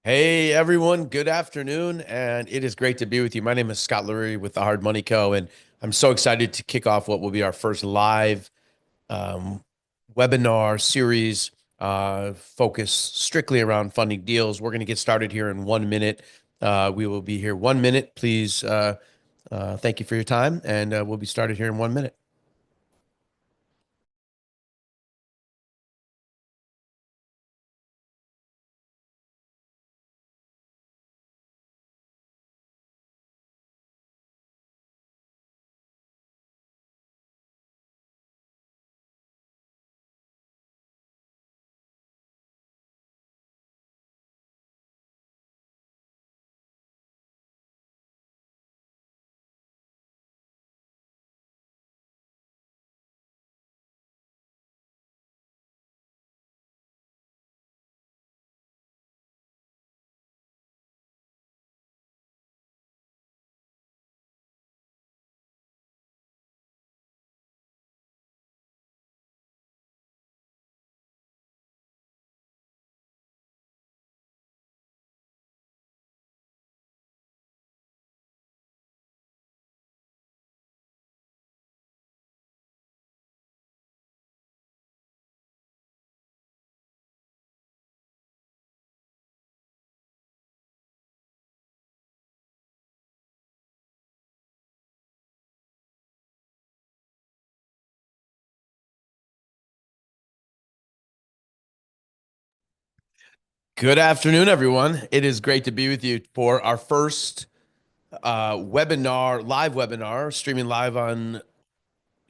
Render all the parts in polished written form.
Hey everyone, good afternoon, and it is great to be with you. My name is Scott Lurie with the Hard Money Co., and I'm so excited to kick off what will be our first live um, webinar series focused strictly around funding deals. We're going to get started here in 1 minute. We will be here 1 minute. Please, thank you for your time, and we'll be started here in 1 minute. Good afternoon, everyone. It is great to be with you for our first live webinar, streaming live on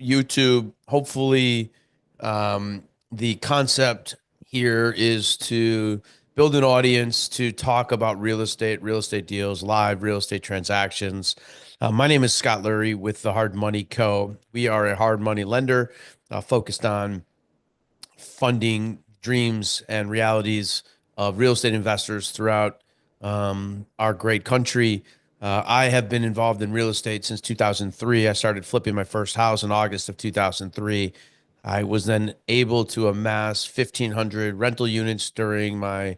YouTube. Hopefully, the concept here is to build an audience to talk about real estate deals, live real estate transactions. My name is Scott Lurie with the Hard Money Co. We are a hard money lender focused on funding dreams and realities of real estate investors throughout our great country. I have been involved in real estate since 2003. I started flipping my first house in August of 2003. I was then able to amass 1,500 rental units during my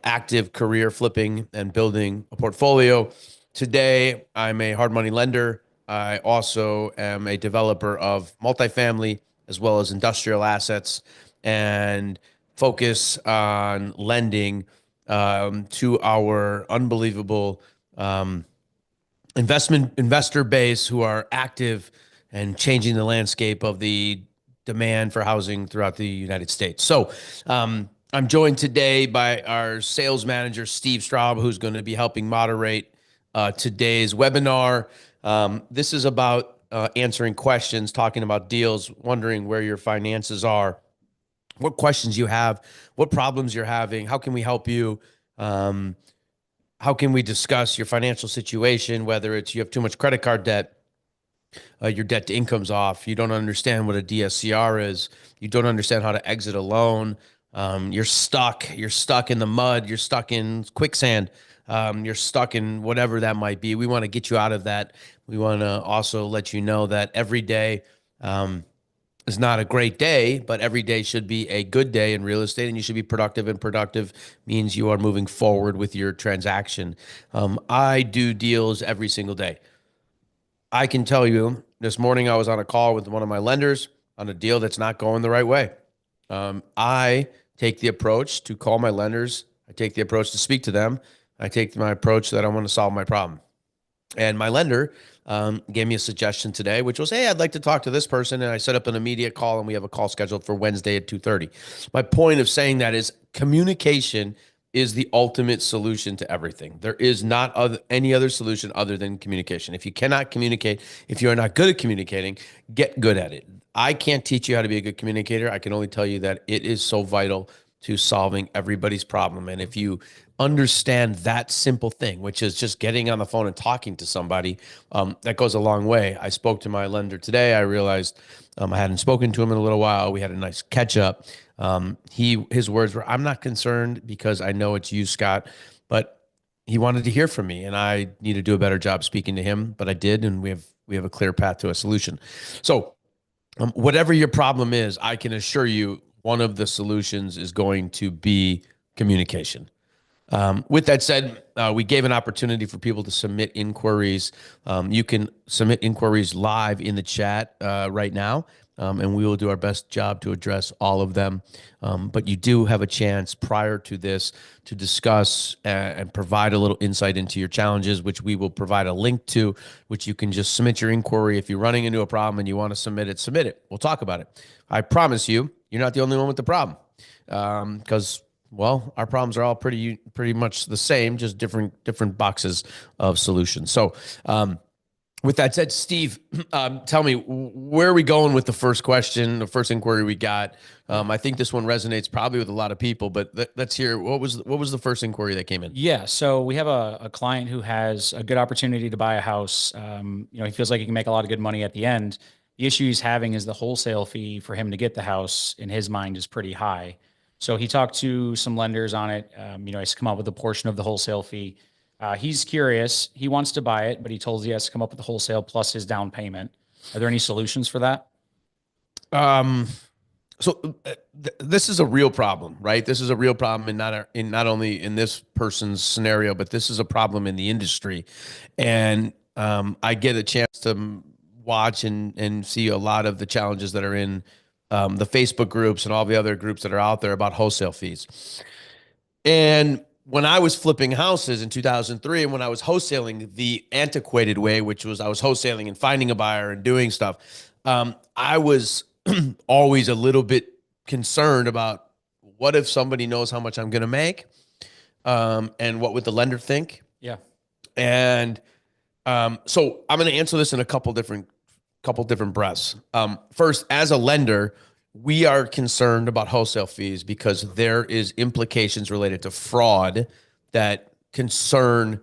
active career flipping and building a portfolio. Today, I'm a hard money lender. I also am a developer of multifamily as well as industrial assets and focus on lending to our unbelievable um, investor base who are active and changing the landscape of the demand for housing throughout the United States. I'm joined today by our sales manager, Steve Straub, who's going to be helping moderate today's webinar. This is about answering questions, talking about deals, wondering where your finances are, what questions you have, what problems you're having, how can we help you? Um, how can we discuss your financial situation, whether it's you have too much credit card debt, your debt to income's off, you don't understand what a DSCR is, you don't understand how to exit a loan, you're stuck in the mud, you're stuck in quicksand, you're stuck in whatever that might be. We want to get you out of that. We want to also let you know that every day is not a great day, but every day should be a good day in real estate, and you should be productive. And productive means you are moving forward with your transaction. I do deals every single day. I can tell you this morning I was on a call with one of my lenders on a deal that's not going the right way. I take the approach to call my lenders. I take the approach to speak to them. I take my approach that I want to solve my problem. And my lender gave me a suggestion today, which was, hey, I'd like to talk to this person. And I set up an immediate call, and we have a call scheduled for Wednesday at 2:30. My point of saying that is communication is the ultimate solution to everything. There is not any other solution other than communication. If you cannot communicate, if you are not good at communicating, get good at it. I can't teach you how to be a good communicator. I can only tell you that it is so vital to solving everybody's problem. And if you understand that simple thing, which is just getting on the phone and talking to somebody, that goes a long way. I spoke to my lender today. I realized I hadn't spoken to him in a little while. We had a nice catch up. His words were, "I'm not concerned because I know it's you, Scott, but." He wanted to hear from me, and I need to do a better job speaking to him, but I did, and we have a clear path to a solution. So whatever your problem is, I can assure you one of the solutions is going to be communication. With that said, we gave an opportunity for people to submit inquiries. You can submit inquiries live in the chat right now, and we will do our best job to address all of them. But you do have a chance prior to this to discuss and provide a little insight into your challenges, which we will provide a link to, which you can just submit your inquiry. If you're running into a problem and you want to submit it, submit it. We'll talk about it. I promise you, you're not the only one with the problem, because well, our problems are all pretty much the same, just different boxes of solutions. So, with that said, Steve, tell me, where are we going with the first question, the first inquiry we got? I think this one resonates probably with a lot of people, but let's hear what was the first inquiry that came in. Yeah, so we have a client who has a good opportunity to buy a house. He feels like he can make a lot of good money at the end. The issue he's having is the wholesale fee for him to get the house, in his mind, is pretty high. So he talked to some lenders on it. He's come up with a portion of the wholesale fee. He's curious. He wants to buy it, but he told us he has to come up with the wholesale plus his down payment. Are there any solutions for that? Um, this is a real problem, right? This is a real problem in not only in this person's scenario, but this is a problem in the industry. And I get a chance to watch and see a lot of the challenges that are in the Facebook groups and all the other groups that are out there about wholesale fees. And when I was flipping houses in 2003, and when I was wholesaling the antiquated way, which was I was wholesaling and finding a buyer and doing stuff, I was always a little bit concerned about what if somebody knows how much I'm going to make, and what would the lender think? Yeah. And so I'm going to answer this in a couple different breaths. First, as a lender, we are concerned about wholesale fees because there is implications related to fraud that concern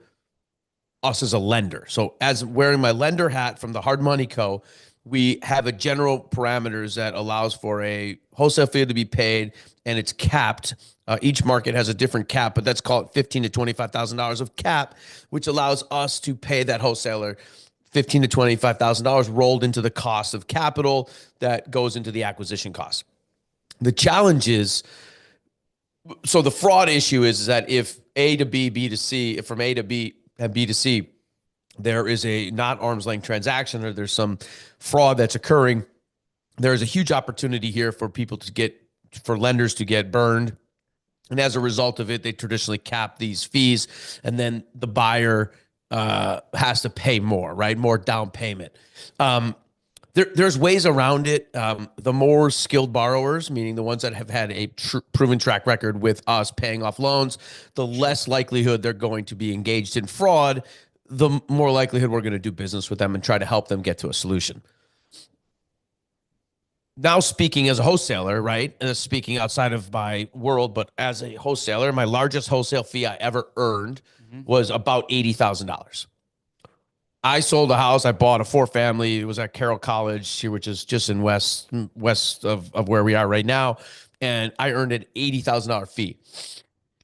us as a lender. So as wearing my lender hat from the Hard Money Co., we have a general parameters that allows for a wholesale fee to be paid, and it's capped. Each market has a different cap, but let's call it $15,000 to $25,000 of cap, which allows us to pay that wholesaler $15,000 to $25,000 rolled into the cost of capital that goes into the acquisition cost. The challenge so the fraud issue is that if A to B, B to C, if from A to B and B to C, there is a not arm's length transaction or there's some fraud that's occurring, there is a huge opportunity here for for lenders to get burned. And as a result of it, they traditionally cap these fees, and then the buyer has to pay more, right? More down payment. There's ways around it. The more skilled borrowers, meaning the ones that have had a proven track record with us paying off loans, the less likelihood they're going to be engaged in fraud, the more likelihood we're going to do business with them and try to help them get to a solution. Now, speaking as a wholesaler, right? And speaking outside of my world, but as a wholesaler, my largest wholesale fee I ever earned was about $80,000. I sold a house. I bought a 4-family. It was at Carroll College here, which is just in west of where we are right now. And I earned an $80,000 fee.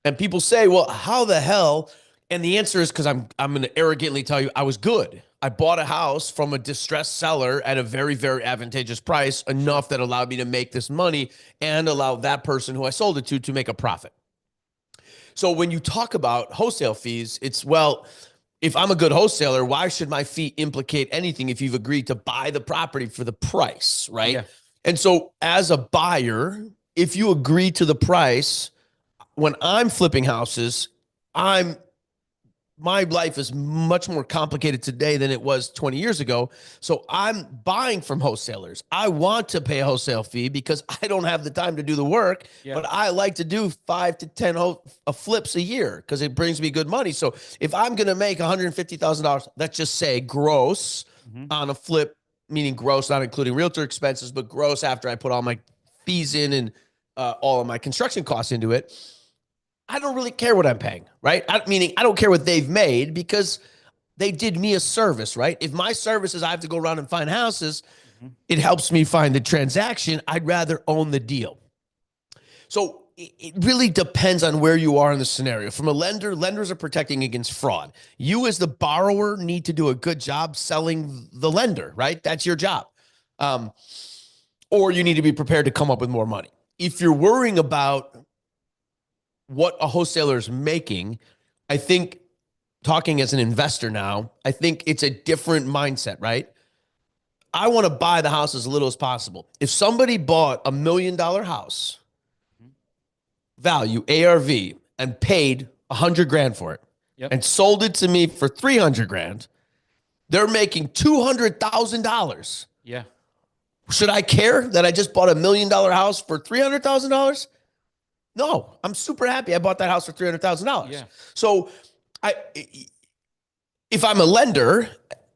And people say, well, how the hell? And the answer is because I'm going to arrogantly tell you I was good. I bought a house from a distressed seller at a very, very advantageous price, enough that allowed me to make this money and allow that person who I sold it to make a profit. So when you talk about wholesale fees, it's, well, if I'm a good wholesaler, why should my fee implicate anything if you've agreed to buy the property for the price, right? Yeah. And so as a buyer, if you agree to the price, when I'm flipping houses, my life is much more complicated today than it was 20 years ago. So I'm buying from wholesalers. I want to pay a wholesale fee because I don't have the time to do the work, but I like to do 5 to 10 flips a year because it brings me good money. So if I'm going to make $150,000, let's just say gross on a flip, meaning gross, not including realtor expenses, but gross after I put all my fees in and all of my construction costs into it, I don't really care what I'm paying, right? Meaning I don't care what they've made because they did me a service, right? If my service is I have to go around and find houses, it helps me find the transaction. I'd rather own the deal. So it really depends on where you are in the scenario. From a lender, lenders are protecting against fraud. You as the borrower need to do a good job selling the lender, right? That's your job. Or you need to be prepared to come up with more money. If you're worrying about what a wholesaler is making, I think talking as an investor now, I think it's a different mindset, right? I want to buy the house as little as possible. If somebody bought $1 million house value, ARV, and paid 100 grand for it Yep. and sold it to me for 300 grand, they're making $200,000. Yeah. Should I care that I just bought $1 million house for $300,000? No, I'm super happy I bought that house for $300,000. Yeah. So if I'm a lender,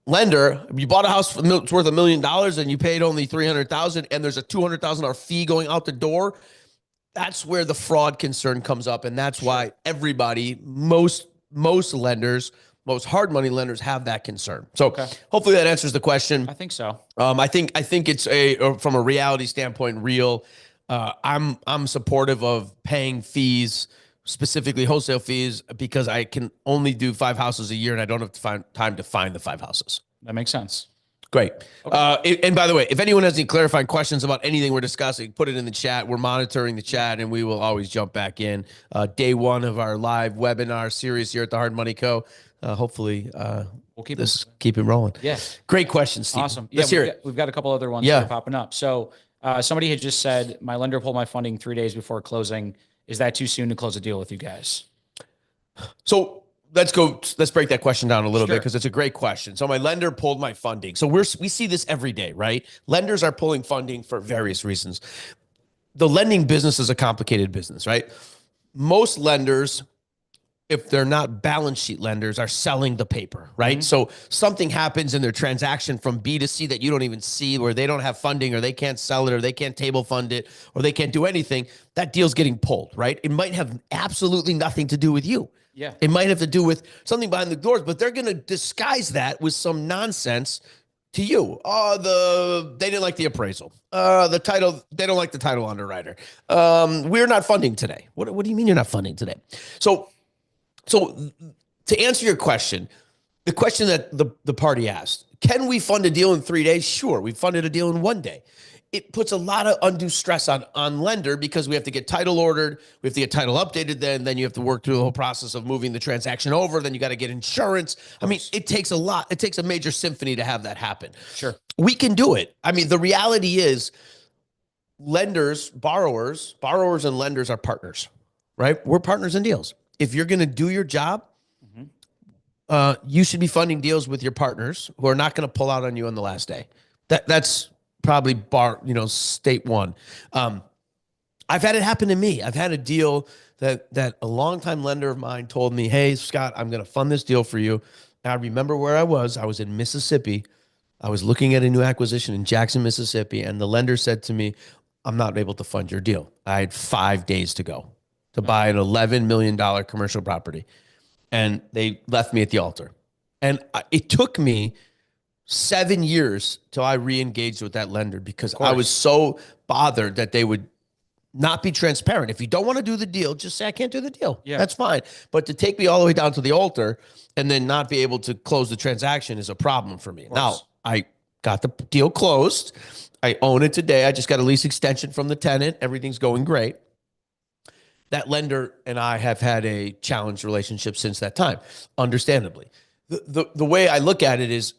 you bought a house it's worth $1 million and you paid only 300,000 and there's a $200,000 fee going out the door, that's where the fraud concern comes up. And that's why everybody, most lenders, most hard money lenders have that concern. So hopefully that answers the question. I think so. I think it's from a reality standpoint, real. I'm supportive of paying fees, specifically wholesale fees, because I can only do 5 houses a year and I don't have to find time to find the 5 houses. That makes sense. Great. And by the way, if anyone has any clarifying questions about anything we're discussing, put it in the chat. We're monitoring the chat and we will always jump back in. Day 1 of our live webinar series here at the Hard Money Co. Hopefully we'll keep it rolling. Yeah. Great question, Steve. Awesome. Let's hear it. We've got a couple other ones that are popping up. So somebody had just said, my lender pulled my funding 3 days before closing. Is that too soon to close a deal with you guys? So let's break that question down a little bit because it's a great question. So my lender pulled my funding. So we see this every day, right? Lenders are pulling funding for various reasons. The lending business is a complicated business, right? Most lenders, if they're not balance sheet lenders, are selling the paper, right? So something happens in their transaction from B to C that you don't even see, where they don't have funding or they can't sell it or they can't table fund it or they can't do anything. That deal's getting pulled, right? It might have absolutely nothing to do with you. Yeah. It might have to do with something behind the doors, but they're going to disguise that with some nonsense to you. They didn't like the appraisal. The title, they don't like the title underwriter. We're not funding today. What do you mean you're not funding today? So to answer your question, the question that the party asked, can we fund a deal in 3 days? Sure. We funded a deal in 1 day. It puts a lot of undue stress on lender because we have to get title ordered. We have to get title updated. Then you have to work through the whole process of moving the transaction over. Then you got to get insurance. I mean, it takes a lot. It takes a major symphony to have that happen. Sure. We can do it. I mean, the reality is borrowers and lenders are partners, right? We're partners in deals. If you're going to do your job, you should be funding deals with your partners who are not going to pull out on you on the last day. That's probably state one. I've had it happen to me. I've had a deal that a longtime lender of mine told me, hey, Scott, I'm going to fund this deal for you. And I remember where I was. I was in Mississippi. I was looking at a new acquisition in Jackson, Mississippi. And the lender said to me, I'm not able to fund your deal. I had 5 days to go to buy an $11 million commercial property. And they left me at the altar. And it took me 7 years till I re-engaged with that lender because I was so bothered that they would not be transparent. If you don't want to do the deal, just say, I can't do the deal. Yeah. That's fine. But to take me all the way down to the altar and then not be able to close the transaction is a problem for me. Now, I got the deal closed. I own it today. I just got a lease extension from the tenant. Everything's going great. That lender and I have had a challenged relationship since that time, understandably. The way I look at it is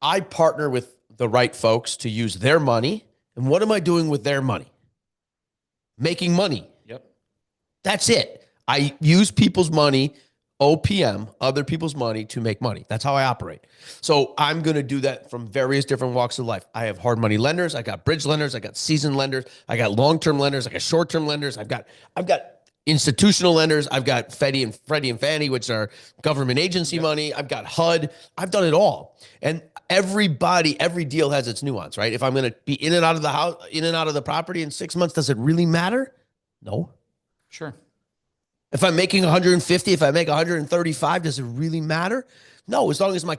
I partner with the right folks to use their money. And what am I doing with their money? Making money. Yep. That's it. I use people's money, OPM, other people's money to make money. That's how I operate. So I'm going to do that from various different walks of life. I have hard money lenders. I got bridge lenders. I got seasoned lenders. I got long-term lenders. I got short-term lenders. I've got institutional lenders. I've got Freddie and Fannie, which are government agency money. I've got HUD. I've done it all. And every deal has its nuance, right? If I'm going to be in and out of the house, in and out of the property in 6 months, does it really matter? No. Sure. If I'm making 150, if I make 135, does it really matter? No, as long as my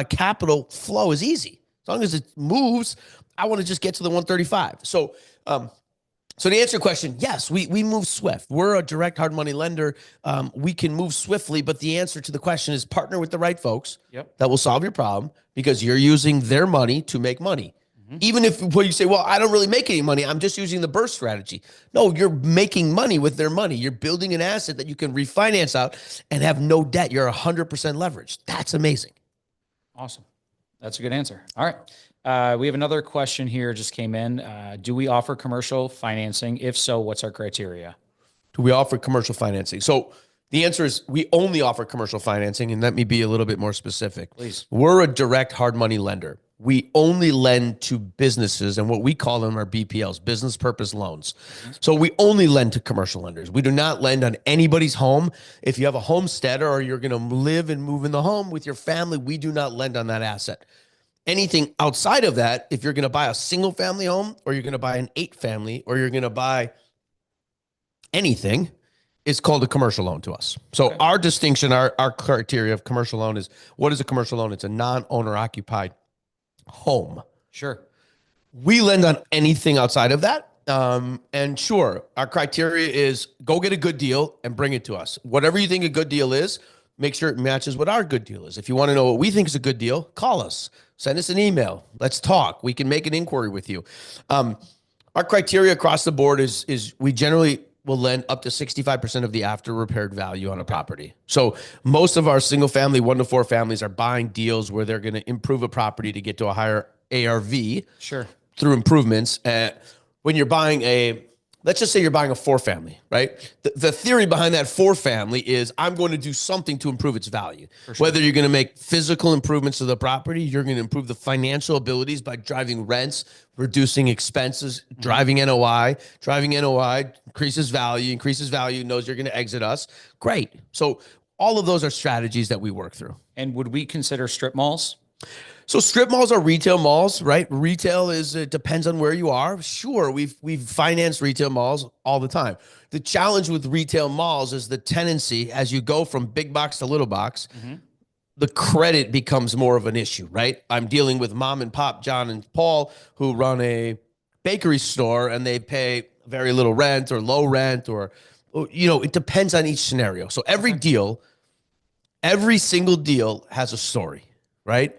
capital flow is easy. As long as it moves, I want to just get to the 135. So to answer your question, yes, we move swift. We're a direct hard money lender. We can move swiftly, but the answer to the question is partner with the right folks that will solve your problem because you're using their money to make money. Even if well, you say, well, I don't really make any money. I'm just using the burst strategy. No, you're making money with their money. You're building an asset that you can refinance out and have no debt. You're 100% leveraged. That's amazing. Awesome. That's a good answer. All right. We have another question here just came in. Do we offer commercial financing? If so, what's our criteria? Do we offer commercial financing? So the answer is we only offer commercial financing. And let me be a little bit more specific. Please. We're a direct hard money lender. We only lend to businesses, and what we call them are BPLs, business purpose loans. So we only lend to commercial lenders. We do not lend on anybody's home. If you have a homesteader or you're going to live and move in the home with your family, we do not lend on that asset. Anything outside of that, if you're going to buy a single family home or you're going to buy an 8 family or you're going to buy anything, is called a commercial loan to us. So our distinction, our criteria of commercial loan is, what is a commercial loan? It's a non-owner occupied home. Sure. We lend on anything outside of that. And sure, our criteria is go get a good deal and bring it to us. Whatever you think a good deal is, make sure it matches what our good deal is. If you want to know what we think is a good deal, call us, send us an email. Let's talk. We can make an inquiry with you. Our criteria across the board is we generally will lend up to 65% of the after repaired value on a property. So most of our single family, 1 to 4 families are buying deals where they're going to improve a property to get to a higher ARV. Sure. Through improvements. When you're buying let's just say you're buying a 4 family, right? The theory behind that 4 family is I'm going to do something to improve its value. Sure. Whether you're going to make physical improvements to the property, you're going to improve the financial abilities by driving rents, reducing expenses, driving NOI. Driving NOI increases value, knows you're going to exit us. Great. So all of those are strategies that we work through. And would we consider strip malls? So strip malls are retail malls, right? Retail it depends on where you are. Sure, we've financed retail malls all the time. The challenge with retail malls is the tendency as you go from big box to little box, the credit becomes more of an issue, right? I'm dealing with mom and pop, John and Paul, who run a bakery store and they pay very little rent or low rent or it depends on each scenario. So every single deal has a story, right?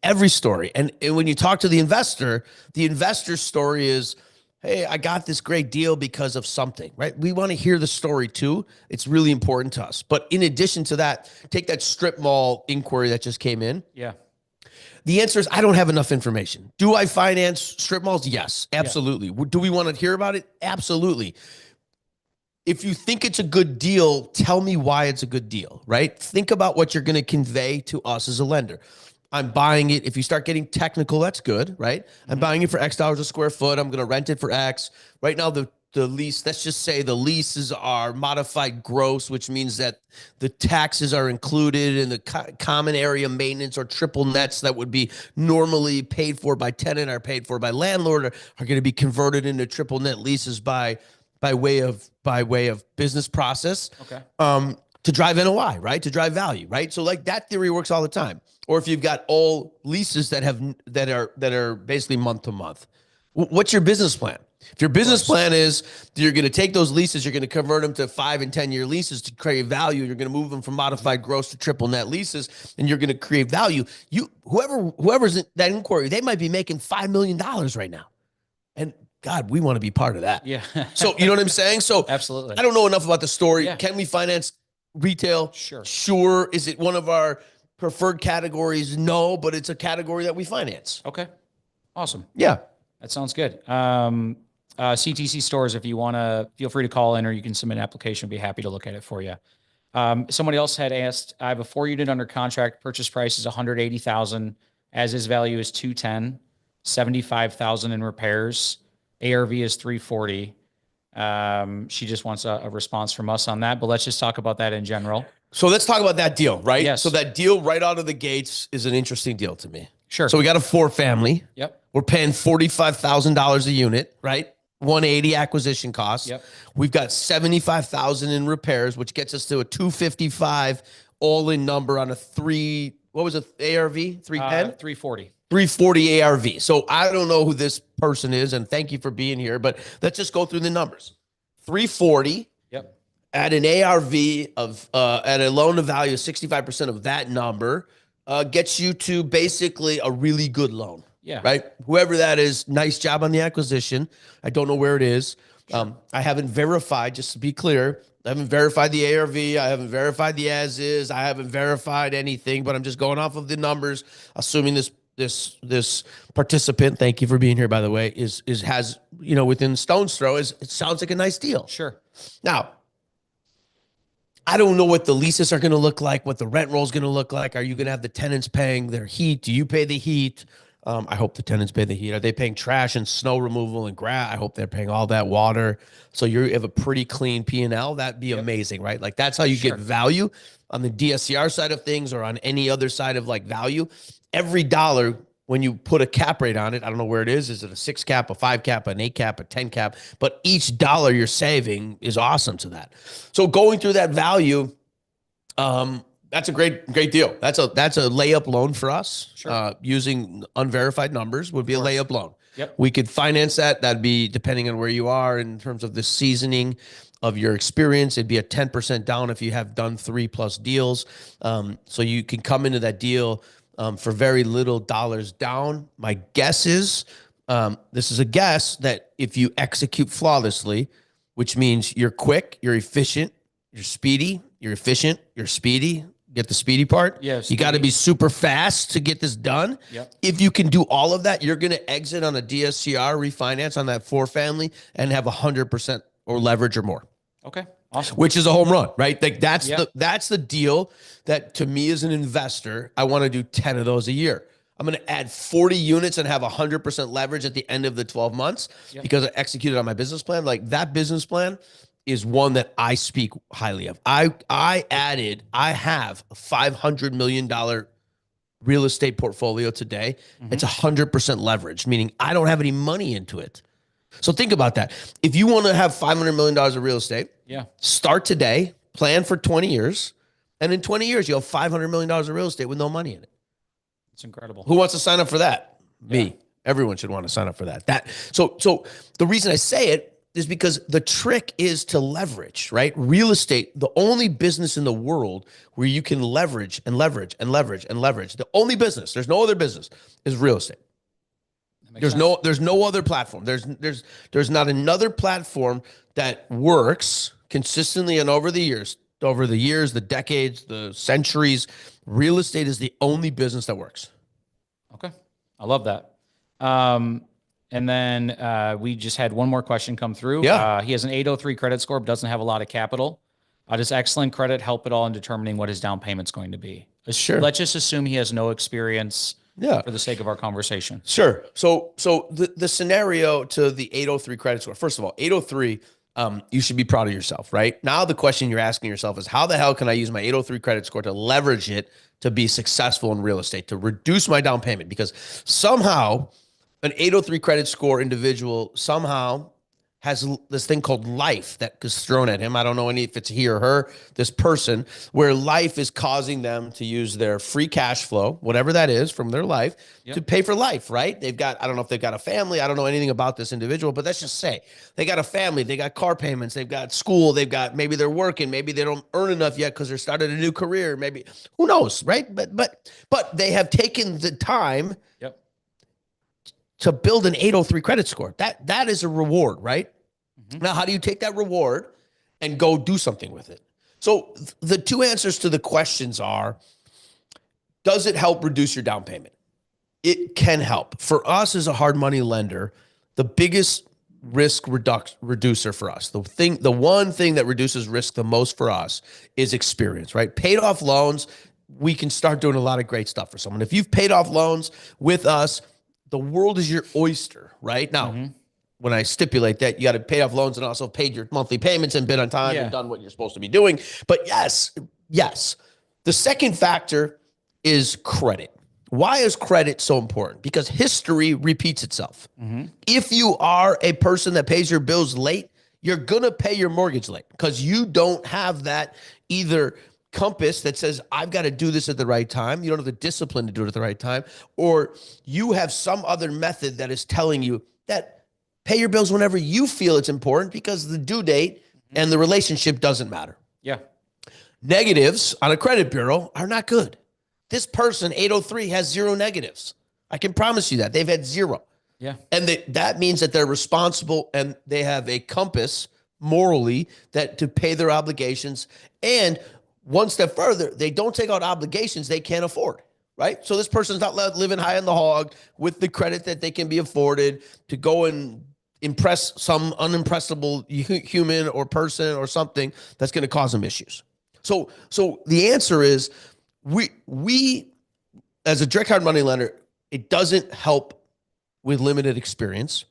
Every story. And when you talk to the investor's story is, hey, I got this great deal because of something, right? We want to hear the story too. It's really important to us. But in addition to that, take that strip mall inquiry that just came in. Yeah. The answer is I don't have enough information. Do I finance strip malls? Yes, absolutely. Yeah. Do we want to hear about it? Absolutely. If you think it's a good deal, tell me why it's a good deal, right? Think about what you're going to convey to us as a lender. I'm buying it. If you start getting technical, that's good, right? I'm buying it for X dollars a square foot. I'm going to rent it for X. Right now, the lease, let's just say the leases are modified gross, which means that the taxes are included in the common area maintenance or triple nets that would be normally paid for by tenant or paid for by landlord are going to be converted into triple net leases by way of business process. Okay. To drive NOI, right? To drive value, right? So like that theory works all the time. Or if you've got all leases that are basically month to month, what's your business plan? If your business plan is you're going to take those leases, you're going to convert them to 5 and 10 year leases to create value. You're going to move them from modified gross to triple net leases, and you're going to create value. Whoever's in that inquiry, they might be making $5 million right now, and God, we want to be part of that. Yeah. So you know what I'm saying? So absolutely. I don't know enough about the story. Yeah. Can we finance retail? Sure. Is it one of our preferred categories? No, but it's a category that we finance. Okay. Awesome. Yeah. That sounds good. CTC stores, if you want to, feel free to call in or you can submit an application. I'd be happy to look at it for you. Somebody else had asked, I have a 4 unit under contract. Purchase price is $180,000. As is value is $210,000, $75,000 in repairs. ARV is $340,000. She just wants a response from us on that, but let's just talk about that in general. So let's talk about that deal, right? Yes. So that deal right out of the gates is an interesting deal to me. Sure. So we got a 4 family. Yep. We're paying $45,000 a unit, right? $180,000 acquisition costs. Yep. We've got $75,000 in repairs, which gets us to a $255,000 all-in number on a what was it, ARV? 310? 340. 340 ARV. So I don't know who this person is, and thank you for being here, but let's just go through the numbers. 340. Yep. At an ARV of at a loan to value of 65% of that number gets you to basically a really good loan, Yeah. right? Whoever that is, nice job on the acquisition. I don't know where it is. Sure. I haven't verified, just to be clear, I haven't verified the ARV. I haven't verified the as is. I haven't verified anything, but I'm just going off of the numbers, assuming this participant, thank you for being here, by the way, is has, within stone's throw, it sounds like a nice deal. Sure. Now, I don't know what the leases are going to look like, what the rent roll is going to look like. Are you going to have the tenants paying their heat? Do you pay the heat? I hope the tenants pay the heat. Are they paying trash and snow removal and grass? I hope they're paying all that water. So you have a pretty clean P&L. That'd be amazing, right? Like that's how you get value on the DSCR side of things or on any other side of like value. Every dollar, when you put a cap rate on it, I don't know where it is. Is it a 6 cap, a 5 cap, an 8 cap, a 10 cap? But each dollar you're saving is awesome to that. So going through that value, that's a great deal. That's a layup loan for us. Sure. Using unverified numbers would be a layup loan. Yep. We could finance that. That'd be depending on where you are in terms of the seasoning of your experience. It'd be a 10% down if you have done 3+ deals. So you can come into that deal for very little dollars down. My guess is, this is a guess, that if you execute flawlessly, which means you're quick, you're efficient, you're speedy, you're efficient, you're speedy. Get the speedy part. Yes. You got to be super fast to get this done. Yep. If you can do all of that, you're going to exit on a DSCR refinance on that 4-family and have 100% or leverage or more. Okay. Awesome. Which is a home run, right? Like that's the deal that, to me as an investor, I want to do 10 of those a year. I'm going to add 40 units and have 100% leverage at the end of the 12 months because I executed on my business plan. Like that business plan is one that I speak highly of. I have a $500 million real estate portfolio today. It's 100% leveraged, meaning I don't have any money into it. So think about that. If you want to have $500 million of real estate, start today, plan for 20 years, and in 20 years, you'll have $500 million of real estate with no money in it. It's incredible. Who wants to sign up for that? Me. Everyone should want to sign up for that. So the reason I say it is because the trick is to leverage, right? Real estate, the only business in the world where you can leverage and leverage and leverage and leverage. The only business, there's no other business, is real estate. There's no other platform. There's not another platform that works consistently and over the years, the decades, the centuries. Real estate is the only business that works. Okay. I love that. And then we just had one more question come through. Yeah. He has an 803 credit score, but doesn't have a lot of capital. Does excellent credit help at all in determining what his down payment's going to be? Sure. Let's just assume he has no experience for the sake of our conversation. Sure. So the scenario to the 803 credit score, first of all, 803, you should be proud of yourself, right? Now the question you're asking yourself is, how the hell can I use my 803 credit score to leverage it to be successful in real estate, to reduce my down payment? Because somehow an 803 credit score individual somehow has this thing called life that is thrown at him. I don't know if it's he or her, this person, where life is causing them to use their free cash flow, whatever that is from their life, to pay for life, right? I don't know if they've got a family. I don't know anything about this individual, but let's just say they got a family, they got car payments, they've got school, maybe they're working, maybe they don't earn enough yet because they're starting a new career, maybe, who knows, right? But they have taken the time to build an 803 credit score. That is a reward, right? Now, how do you take that reward and go do something with it? So the two answers to the questions are, does it help reduce your down payment? It can help. For us as a hard money lender, the biggest risk reducer for us, the one thing that reduces risk the most for us is experience, right? Paid off loans, we can start doing a lot of great stuff for someone. If you've paid off loans with us, the world is your oyster, right? Now, when I stipulate that, you got to pay off loans and also paid your monthly payments and been on time and done what you're supposed to be doing. But yes. The second factor is credit. Why is credit so important? Because history repeats itself. If you are a person that pays your bills late, you're going to pay your mortgage late because you don't have that either compass that says, I've got to do this at the right time. You don't have the discipline to do it at the right time. Or you have some other method that is telling you that pay your bills whenever you feel it's important because the due date and the relationship doesn't matter. Yeah. Negatives on a credit bureau are not good. This person, 803, has 0 negatives. I can promise you that. They've had zero. Yeah. And that means that they're responsible and they have a compass morally that to pay their obligations. And one step further, they don't take out obligations they can't afford, right? So this person's not living high on the hog with the credit that they can be afforded to go and impress some unimpressible human or person or something that's going to cause them issues. So the answer is we as a direct hard money lender, it doesn't help with limited experience.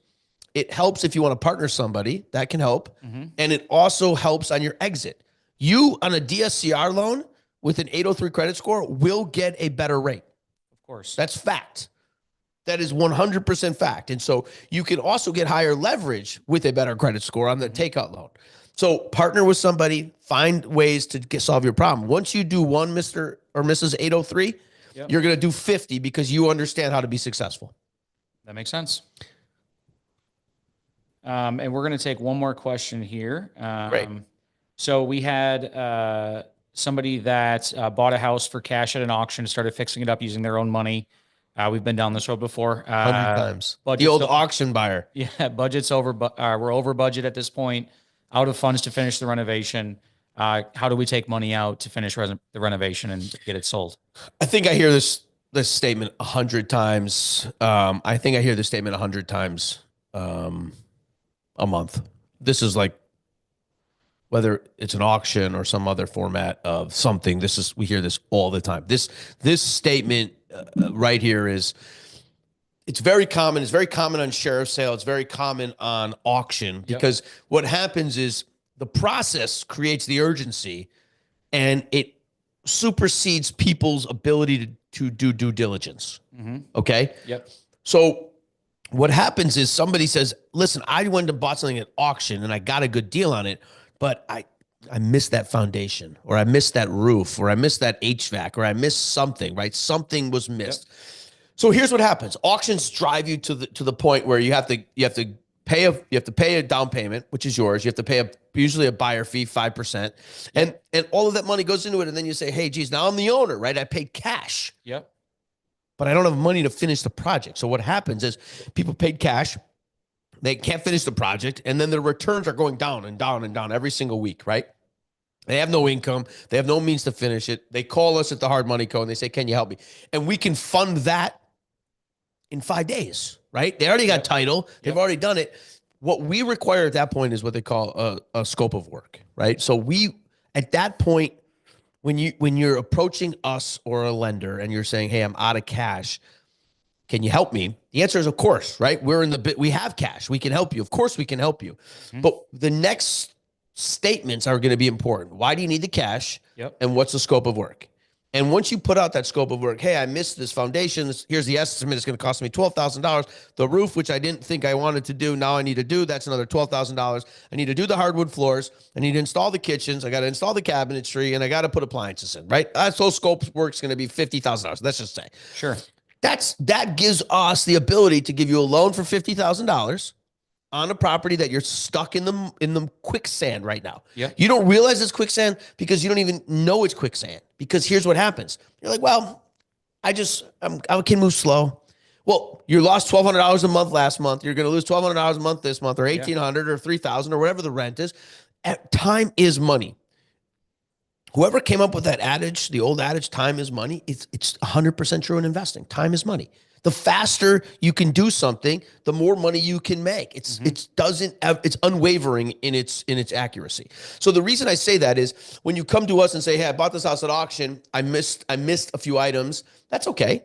It helps if you want to partner somebody, that can help. And it also helps on your exit. You on a DSCR loan with an 803 credit score will get a better rate. Of course. That's fact. That is 100% fact. And so you can also get higher leverage with a better credit score on the takeout loan. So partner with somebody, find ways to solve your problem. Once you do one Mr. or Mrs. 803, you're going to do 50 because you understand how to be successful. That makes sense. And we're going to take one more question here. Great. So we had somebody that bought a house for cash at an auction, started fixing it up using their own money. We've been down this road before. 100 times. The old auction buyer. Yeah, budget's over. We're over budget at this point, out of funds to finish the renovation. How do we take money out to finish the renovation and get it sold? I think I hear this statement 100 times. I think I hear this statement 100 times a month. This is like, whether it's an auction or some other format of something, we hear this all the time. This statement right here it's very common. It's very common on sheriff's sale. It's very common on auction because what happens is the process creates the urgency and it supersedes people's ability to do due diligence. Okay. Yep. So what happens is somebody says, listen, I went and bought something at auction and I got a good deal on it, but I missed that foundation, or I missed that roof, or I missed that HVAC, or I missed something, right? Something was missed. So here's what happens. Auctions drive you to the point where you have to pay a down payment, which is yours. You have to pay usually a buyer fee, 5%. And all of that money goes into it. And then you say, hey, geez, now I'm the owner, right? I paid cash. Yep. But I don't have money to finish the project. So what happens is people paid cash. They can't finish the project. And then their returns are going down and down and down every single week, right? They have no income. They have no means to finish it. They call us at the Hard Money Co. and they say, can you help me? And we can fund that in 5 days, right? They already got title. They've already done it. What we require at that point is what they call a scope of work, right? So at that point, when you're approaching us or a lender and you're saying, hey, I'm out of cash, can you help me? The answer is, of course, right? We have cash. We can help you. Of course we can help you. But the next statements are going to be important. Why do you need the cash? And what's the scope of work? And once you put out that scope of work, hey, I missed this foundation. Here's the estimate. It's going to cost me $12,000. The roof, which I didn't think I wanted to do, now I need to do. That's another $12,000. I need to do the hardwood floors. I need to install the kitchens. I got to install the cabinetry, and I got to put appliances in, right? That whole scope of work is going to be $50,000. Let's just say. Sure. That gives us the ability to give you a loan for $50,000 on a property that you're stuck in the quicksand right now. You don't realize it's quicksand because you don't even know it's quicksand. Because here's what happens. You're like, well, I can move slow. Well, you lost $1,200 a month last month. You're going to lose $1,200 a month this month, or $1,800 or $3,000 or whatever the rent is. Time is money. Whoever came up with that adage, the old adage, time is money, it's 100% true in investing. Time is money. The faster you can do something, the more money you can make. It's unwavering in its accuracy. So the reason I say that is when you come to us and say, hey, I bought this house at auction, I missed a few items. That's okay.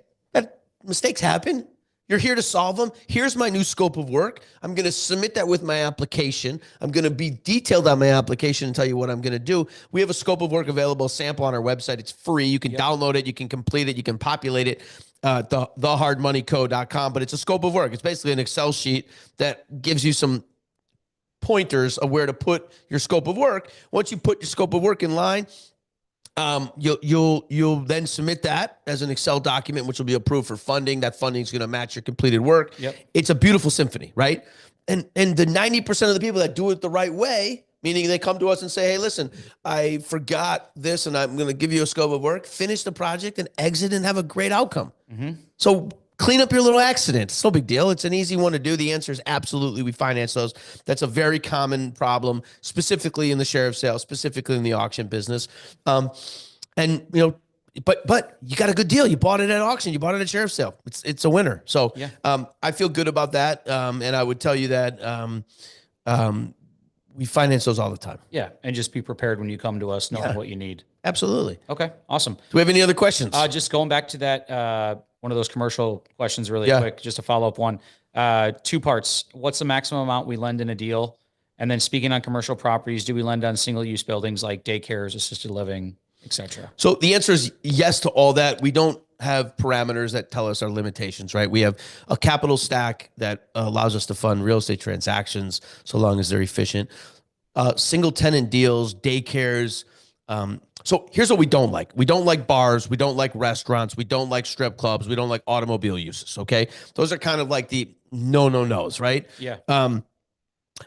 Mistakes happen. You're here to solve them. Here's my new scope of work. I'm going to submit that with my application. I'm going to be detailed on my application and tell you what I'm going to do. We have a scope of work available, sample on our website. It's free. You can download it. You can complete it. You can populate it. thehardmoneyco.com, but it's a scope of work. It's basically an Excel sheet that gives you some pointers of where to put your scope of work. Once you put your scope of work in line, you'll then submit that as an Excel document, which will be approved for funding. That funding is going to match your completed work. It's a beautiful symphony, right? And the 90% of the people that do it the right way, meaning they come to us and say, hey, listen, I forgot this and I'm going to give you a scope of work, finish the project and exit and have a great outcome. So clean up your little accident. It's no big deal. It's an easy one to do. The answer is absolutely. We finance those. That's a very common problem, specifically in the sheriff's sale, specifically in the auction business. And but you got a good deal. You bought it at auction. You bought it at sheriff's sale. It's a winner. So Yeah. I feel good about that. And I would tell you that we finance those all the time. Yeah. And just be prepared when you come to us, knowing what you need. Absolutely. Okay. Awesome. Do we have any other questions? Just going back to that, one of those commercial questions really Yeah. quick, just a follow-up one. 2 parts. What's the maximum amount we lend in a deal? And then speaking on commercial properties, do we lend on single-use buildings like daycares, assisted living, et cetera? So the answer is yes to all that. We don't have parameters that tell us our limitations, right? We have a capital stack that allows us to fund real estate transactions so long as they're efficient. Single tenant deals, daycares. So here's what we don't like. We don't like bars. We don't like restaurants. We don't like strip clubs. We don't like automobile uses. Okay. Those are kind of like the no's, right? Yeah.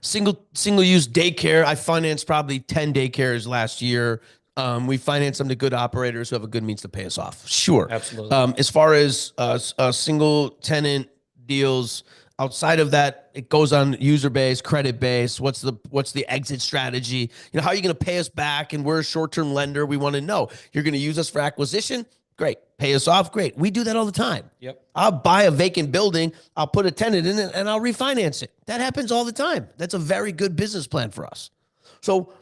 Single use daycare. I financed probably 10 daycares last year. We finance them to good operators who have a good means to pay us off. Sure. Absolutely. As far as single tenant deals, outside of that, it goes on user base, credit base. What's the exit strategy? How are you going to pay us back? And we're a short-term lender. We want to know. You're going to use us for acquisition? Great. Pay us off? Great. We do that all the time. Yep. I'll buy a vacant building, I'll put a tenant in it, and I'll refinance it. That happens all the time. That's a very good business plan for us. So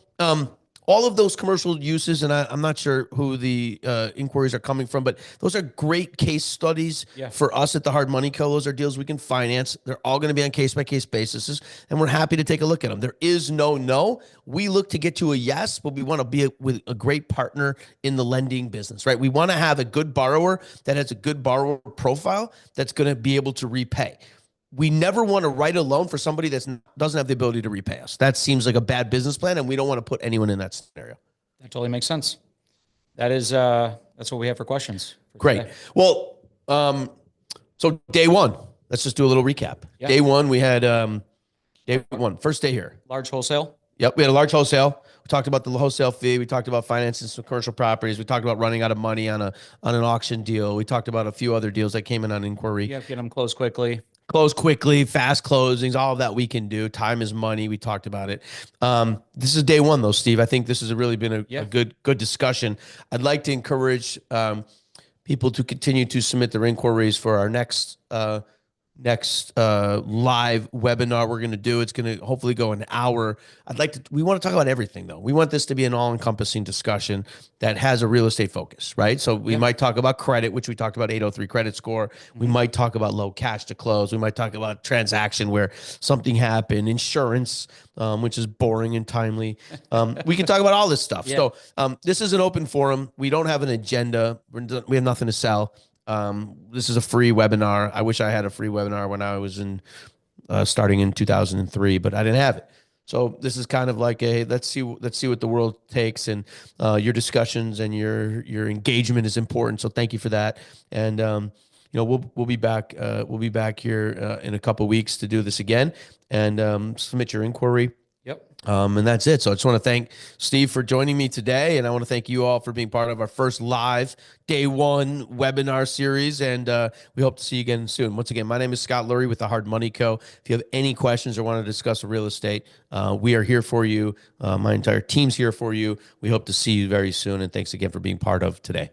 all of those commercial uses, and I'm not sure who the inquiries are coming from, but those are great case studies for us at the Hard Money Co. Those are deals we can finance. They're all going to be on case-by-case basis, and we're happy to take a look at them. There is no. We look to get to a yes, but we want to be with a great partner in the lending business, right? We want to have a good borrower that has a good borrower profile that's going to be able to repay. We never want to write a loan for somebody that doesn't have the ability to repay us. That seems like a bad business plan, and we don't want to put anyone in that scenario. That totally makes sense. That's what we have for questions. Great. Today. Well, so day one, let's just do a little recap. Yeah. Day one, we had first day here. Large wholesale. Yep, we had a large wholesale. We talked about the wholesale fee. We talked about financing some commercial properties. We talked about running out of money on an auction deal. We talked about a few other deals that came in on inquiry. Yeah, get them closed quickly. Close quickly, fast closings, all of that we can do. Time is money. We talked about it. This is day one, though, Steve. I think this has really been a good discussion. I'd like to encourage people to continue to submit their inquiries for our next live webinar we're going to do. It's going to hopefully go an hour. We want to talk about everything, though. We want this to be an all-encompassing discussion that has a real estate focus, right? So we might talk about credit, which we talked about 803 credit score. We might talk about low cash to close. We might talk about transaction where something happened, insurance, which is boring and timely. We can talk about all this stuff. So this is an open forum. We don't have an agenda. We have nothing to sell. This is a free webinar. I wish I had a free webinar when I was starting in 2003, but I didn't have it. So this is kind of like let's see what the world takes, and your discussions and your engagement is important. So thank you for that. And we'll be back. We'll be back here in a couple of weeks to do this again, and submit your inquiry. Yep. And that's it. So I just want to thank Steve for joining me today. And I want to thank you all for being part of our first live day one webinar series. And we hope to see you again soon. Once again, my name is Scott Lurie with the Hard Money Co. If you have any questions or want to discuss real estate, we are here for you. My entire team's here for you. We hope to see you very soon. And thanks again for being part of today.